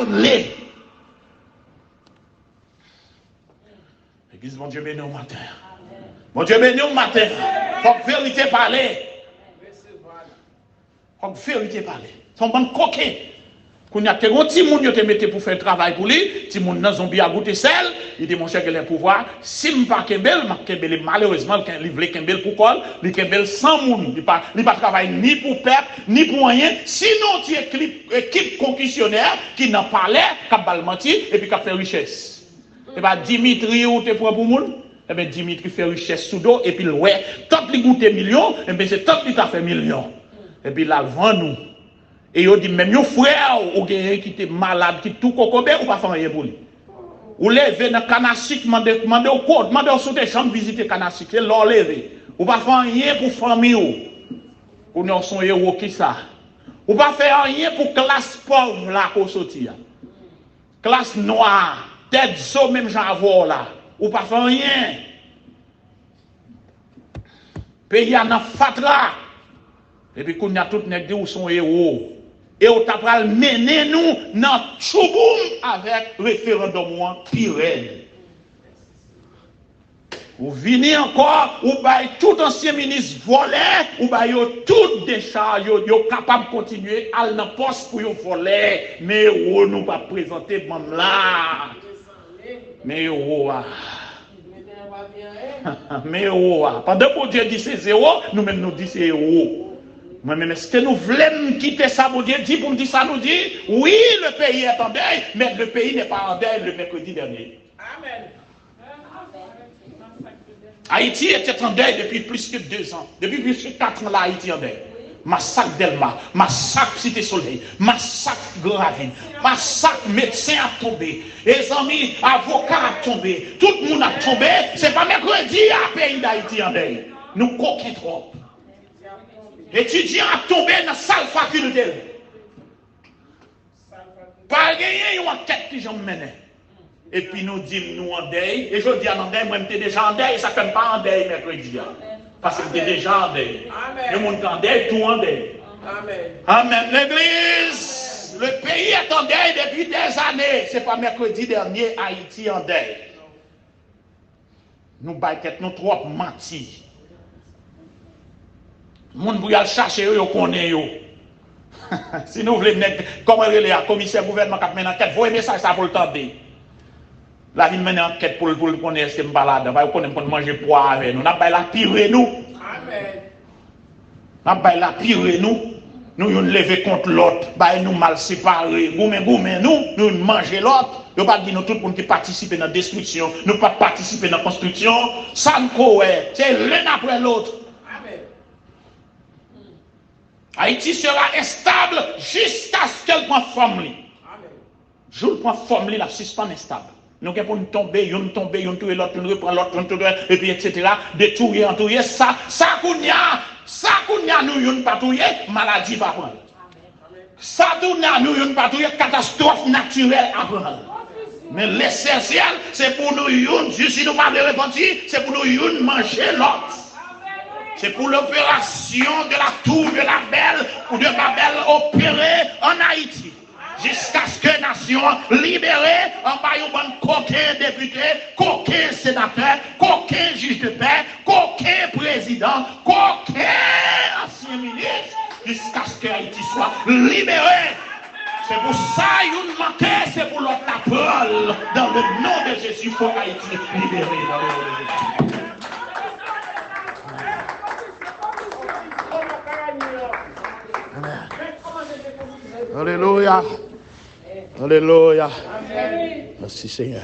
parler. L'église, mon Dieu béni au matin. Mon Dieu béni au matin. Faut que vérité parler. Faut que vérité parler. Son bon coquin. Quand il y a un petit monde qui te mette pour faire le travail pour lui, petit monde dans zombie à goûter sel, il dit mon cher que les pouvoirs, si je ne pas Kembel, malheureusement, il veut Kembel pour quoi? Il Kembel sans monde. Il ne pas travailler ni pour peuple, ni pour rien. Sinon, tu es équipe concussionnaire qui n'a pas l'air, qui a menti et puis qui a fait richesse. Et bien Dimitri, ou te prend pour monde? Et bien Dimitri fait richesse sous dos et puis ouais, tant qu'il goûte millions, et bien c'est tant qu'il t'a fait millions. Et puis là, vend nous. Et il dit, même yon frère, ou qui était malade, qui tout cocobé, ou pas faire rien pour lui. Ou lever dans Kanasik, demandez au code, demandez au sous-té chambre visiter Kanasik, c'est l'or levé. Ou pas faire rien pour famille. Ou non, son héros qui ça. Ou pas faire rien pour classe pauvre là, qu'on sortit. Classe noire, tête so même j'en avoir là. Ou pas faire rien. Pays en a fatra. Et puis, qu'on a tout nègre où son héros. Et on t'a pral mener nous dans Chouboum avec référendum Pirel. Ou venez encore, ou bail tout ancien ministre volé, ou bail tout décharge, yo capable de continuer à la poste pour yo voler. Mais on nous pas présenter même là. Mais mais pendant que Dieu dit c'est zéro, nous-mêmes nous disons c'est zéro. Moi-même, est-ce que nous voulons quitter ça, mon Dieu dit pour me dire ça, nous dit, oui, le pays est en deuil, mais le pays n'est pas en deuil le mercredi dernier. Amen. Haïti était en deuil depuis plus que 2 ans. Depuis plus que 4 ans, là, Haïti est en deuil. Massacre Delma, massacre Cité Soleil, massacre Grand Ravine, massacre médecin a tombé, les amis avocats a tombé, tout le monde a tombé. C'est pas mercredi à pays d'Haïti en deuil. Nous coquons trop. Étudiants a tombé dans la salle faculté. Pas gagner une enquête qui j'en menais. Et puis nous disons nous en deuil. Et je dis en deuil, moi j'étais déjà en deuil, ça ne fait pas en deuil mercredi. Parce que j'étais déjà en deuil. Le monde en deuil, tout en deuil. Amen. Amen. L'église, le pays est en deuil depuis des années. Ce n'est pas mercredi dernier, Haïti en deuil. Nous baillons nous trop menti. Moun pou yal chercher yo connaît yo. Si nous voulons comment relé à commissaire gouvernement qui mène enquête, voyez message ça pour le tendre. La ville mène enquête pour le connaître ce balade, va connaître pour manger poids avec nous. N'a pas la pire nous. Amen. N'a pas la pire nous. Nous yon lever contre l'autre, bah nous mal séparés, goumé nous manger l'autre. Yo pas dire nous tout pour qui participer dans destruction, nous pas participer dans construction, ça nous c'est l'un après l'autre. Haïti sera instable jusqu'à ce qu'elle prenne forme. Je prends forme, la suspend instable. Nous avons pour tomber, yon touyer l'autre, on reprend l'autre, on touyer, et puis etc. Détruire, entouiller, ça kounya, nous yon pas touyer, maladie va prendre. Ça nous yon pas touyer, catastrophe naturelle à prendre. Mais l'essentiel, c'est pour nous yon, si nous pas de repentir, c'est pour nous yon manger l'autre. C'est pour l'opération de la tour de la Belle ou de Babel opérée en Haïti. Jusqu'à ce que la nation libérée, en bas yon bon coquin député, coquin sénateur, coquin juge de paix, coquin président, coquin ancien ministre, jusqu'à ce que Haïti soit libérée. C'est pour ça yon manquait, c'est pour l'autre parole. Dans le nom de Jésus, pour Haïti libérée. Dans le nom de Jésus. Alléluia. Alléluia. Merci Seigneur.